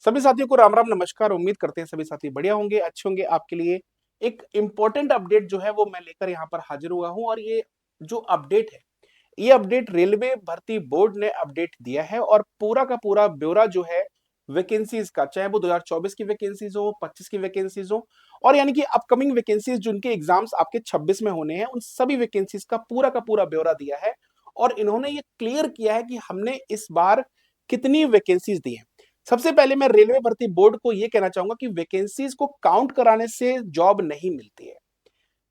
सभी साथियों को राम राम नमस्कार। उम्मीद करते हैं सभी साथी बढ़िया होंगे, अच्छे होंगे। आपके लिए एक इंपॉर्टेंट अपडेट जो है वो मैं लेकर यहाँ पर हाजिर हुआ हूँ। और ये जो अपडेट है, ये अपडेट रेलवे भर्ती बोर्ड ने अपडेट दिया है और पूरा का पूरा ब्यौरा जो है वैकेंसीज का, चाहे वो 2024 की वैकेंसीज हो, 25 की वैकेंसीज हो, और यानी कि अपकमिंग वैकेंसीज जिनके एग्जाम्स आपके 26 में होने हैं, उन सभी वैकेंसीज का पूरा ब्यौरा दिया है। और इन्होंने ये क्लियर किया है कि हमने इस बार कितनी वैकेंसीज दी है। सबसे पहले मैं रेलवे भर्ती बोर्ड को यह कहना चाहूंगा कि वैकेंसीज को काउंट कराने से जॉब नहीं मिलती है।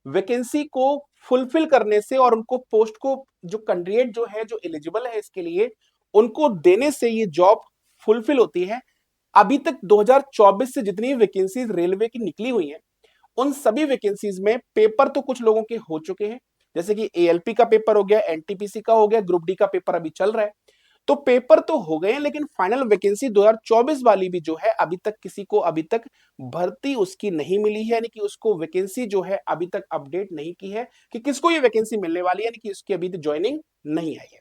वैकेंसी को फुलफिल करने से और उनको पोस्ट को, जो कैंडिडेट जो है, जो एलिजिबल है इसके लिए, उनको देने से ये जॉब फुलफिल होती है। अभी तक 2024 से जितनी वैकेंसीज रेलवे की निकली हुई हैं, उन सभी वैकेंसीज में पेपर तो कुछ लोगों के हो चुके हैं, जैसे कि एएलपी का पेपर हो गया, एनटीपीसी का हो गया, ग्रुप डी का पेपर अभी चल रहा है। तो पेपर तो हो गए हैं, लेकिन फाइनल वैकेंसी 2024 वाली भी जो है, अभी तक किसी को अभी तक भर्ती उसकी नहीं मिली है, यानी कि उसको वैकेंसी जो है अभी तक अपडेट नहीं की है कि किसको ये वैकेंसी मिलने वाली है, यानी कि उसकी अभी तक ज्वाइनिंग नहीं आई है।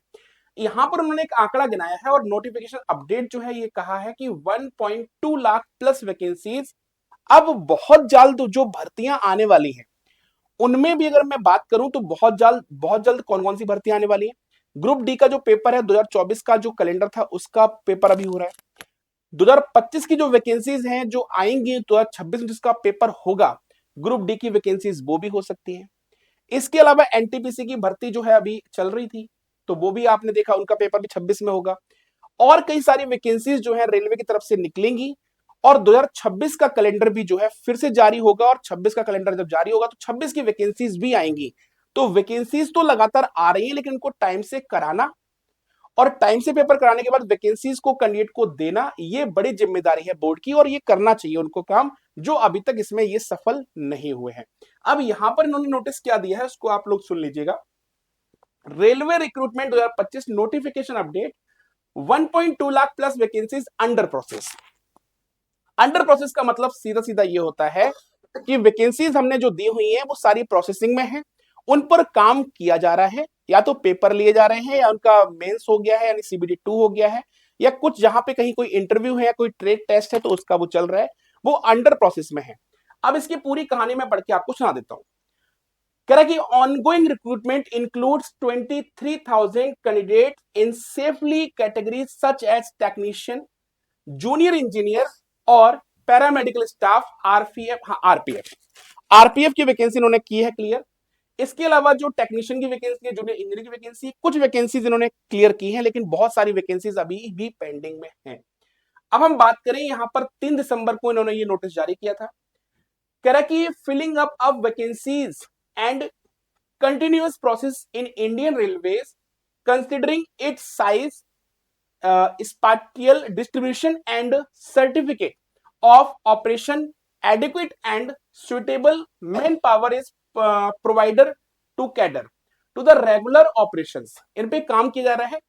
यहां पर उन्होंने एक आंकड़ा गिनाया है और नोटिफिकेशन अपडेट जो है ये कहा है कि 1.2 लाख प्लस वैकेंसीज अब बहुत जल्द जो भर्तियां आने वाली हैं, उनमें भी अगर मैं बात करूं तो बहुत जल्द कौन कौन सी भर्तियां आने वाली है। ग्रुप डी का जो पेपर है 2024 का जो कैलेंडर था उसका पेपर अभी हो रहा है। 2025 की जो वैकेंसीज हैं जो आएंगी 2026 में जिसका पेपर होगा, ग्रुप डी की वैकेंसीज वो भी हो सकती हैं। इसके अलावा एनटीपीसी की भर्ती जो है अभी चल रही थी, तो वो भी आपने देखा उनका पेपर भी 26 में होगा। और कई सारी वैकेंसीज जो है रेलवे की तरफ से निकलेंगी। और 2026 का कैलेंडर भी जो है फिर से जारी होगा, और 26 का कैलेंडर जब जारी होगा तो 26 की वैकेंसीज भी आएंगी। तो वैकेंसीज तो लगातार आ रही है, लेकिन उनको टाइम से कराना और टाइम से पेपर कराने के बाद वैकेंसीज को कैंडिडेट को देना, ये बड़ी जिम्मेदारी है बोर्ड की, और ये करना चाहिए उनको काम, जो अभी तक इसमें ये सफल नहीं हुए हैं। अब यहां पर इन्होंने नोटिस क्या दिया है उसको आप लोग सुन लीजिएगा। Railway recruitment 2025 notification update, 1.2 lakh plus vacancies under process. Under process का मतलब सीधा सीधा ये होता है कि वैकेंसीज हमने जो दी हुई है वो सारी प्रोसेसिंग में है, उन पर काम किया जा रहा है, या तो पेपर लिए जा रहे हैं, या उनका मेंस हो गया है यानी सीबीटी 2 हो गया है, या कुछ जहां पे कहीं कोई इंटरव्यू है या कोई ट्रेड टेस्ट है तो उसका वो चल रहा है, वो अंडर प्रोसेस में है। अब इसकी पूरी कहानी मैं पढ़ के आपको सुना देता हूं। कह रहा है कि ongoing recruitment includes 23,000 candidate in safety categories such as technician, junior engineer और पैरामेडिकल स्टाफ, आरपीएफ। हाँ, आरपीएफ की वैकेंसी इन्होंने की है क्लियर। इसके अलावा जो टेक्नीशियन की वैकेंसी है, जूनियर इंजीनियर की वैकेंसी, कुछ वैकेंसीज इन्होंने क्लियर की है, लेकिन बहुत सारी वैकेंसीज अभी भी पेंडिंग में हैं। अब हम बात करें यहां पर 3 दिसंबर को इन्होंने ये नोटिस जारी किया था। कह रहा कि filling up of vacancies and continuous process in Indian railways considering its size, spatial distribution and certificate of operation, adequate and suitable manpower is provided to cater to the regular operations। इन पे काम किया जा रहा है।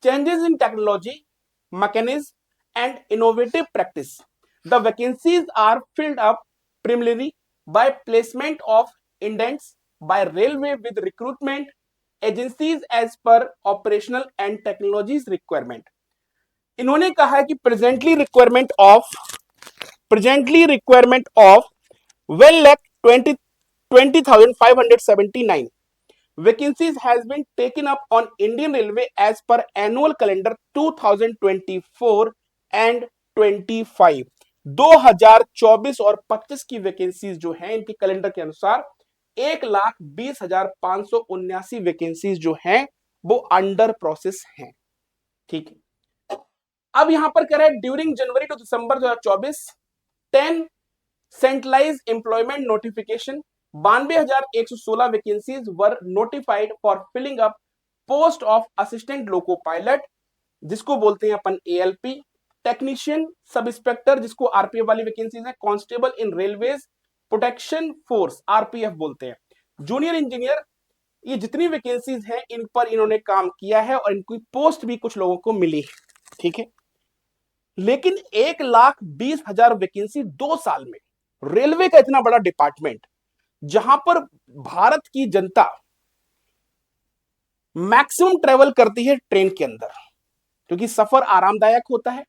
Changes in technology, mechanism and innovative practice, the vacancies are filled up primarily by placement of indents by railway with recruitment agencies as per operational and technologies requirement। इन्होंने कहा है कि presently requirement of 1,20,579 vacancies has been taken up on Indian Railway as per annual calendar 2024 and 25। 2024 और 25 की vacancies जो हैं इनके calendar के अनुसार 1,20,579 वैकेंसीज जो हैं वो अंडर प्रोसेस हैं। ठीक है। अब यहां पर कह रहा है during January to December 2024 10 centralise employment notification, 92,116 vacancies were notified for filling up post of assistant loco pilot, जिसको बोलते हैं अपन एएलपी, टेक्नीशियन सब इंस्पेक्टर जिसको आरपीएफ वाली वैकेंसीज है, constable in railways protection force RPF बोलते हैं, जूनियर इंजीनियर। ये जितनी वैकेंसीज हैं इन पर इन्होंने काम किया है और इनकी पोस्ट भी कुछ लोगों को मिली है। ठीक है। लेकिन 1,20,000 वैकेंसी 2 साल में, रेलवे का इतना बड़ा डिपार्टमेंट जहां पर भारत की जनता मैक्सिमम ट्रेवल करती है ट्रेन के अंदर, क्योंकि सफर आरामदायक होता है,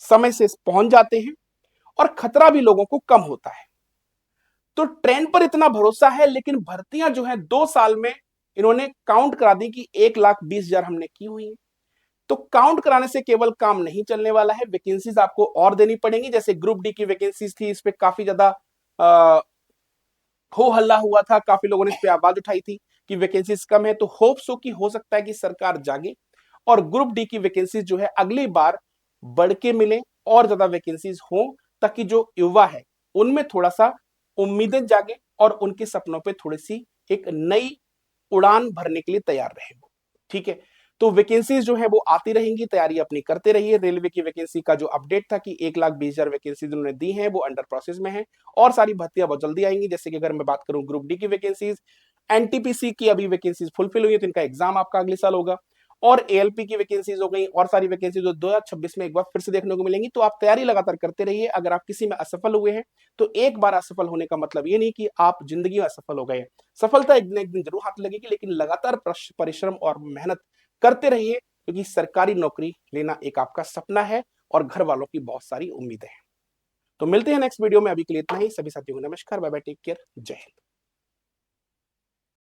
समय से पहुंच जाते हैं और खतरा भी लोगों को कम होता है। तो ट्रेन पर इतना भरोसा है, लेकिन भर्तियां जो है 2 साल में इन्होंने काउंट करा दी कि 1,20,000 हमने की हुई है। तो काउंट कराने से केवल काम नहीं चलने वाला है, वैकेंसीज आपको और देनी पड़ेंगी। जैसे ग्रुप डी की वैकेंसीज थी, इस पे काफी ज्यादा हो हल्ला हुआ था, काफी लोगों ने इस पे आवाज उठाई थी कि वैकेंसीज कम है। तो होप सो कि हो सकता है कि सरकार जागे और ग्रुप डी की वैकेंसीज जो है अगली बार बढ़ के मिले और ज्यादा वैकेंसीज हो, ताकि जो युवा है उनमें थोड़ा सा उम्मीदें जागे और उनके सपनों पे थोड़ी सी एक नई उड़ान भरने के लिए तैयार रहे वो। ठीक है, तो वैकेंसीज जो है वो आती रहेंगी, तैयारी अपनी करते रहिए। रेलवे की वैकेंसी का जो अपडेट था कि 1,20,000 वैकेंसीज उन्होंने दी हैं, वो अंडर प्रोसेस में है और सारी भर्तियां बहुत जल्दी आएंगी। जैसे कि अगर मैं बात करूं ग्रुप डी की वैकेंसीज, एनटीपीसी की अभी वैकेंसीज फुलफिल हुई है, तो इनका एग्जाम आपका अगले साल होगा। और एएलपी की वैकेंसीज हो गई और सारी वैकेंसीज जो 2026 में एक बार फिर से देखने को मिलेंगी। तो आप तैयारी लगातार करते रहिए। अगर आप किसी में असफल हुए हैं तो एक बार असफल होने का मतलब ये नहीं कि आप जिंदगी में असफल हो गए। सफलता एक दिन जरूर हाथ लगेगी, लेकिन लगातार परिश्रम और मेहनत करते रहिए, क्योंकि सरकारी नौकरी लेना एक आपका सपना है और घर वालों की बहुत सारी उम्मीदें हैं। तो मिलते हैं नेक्स्ट वीडियो में, अभी के लिए इतना ही। सभी साथियों को नमस्कार, बाय बाय, टेक केयर, जय हिंद।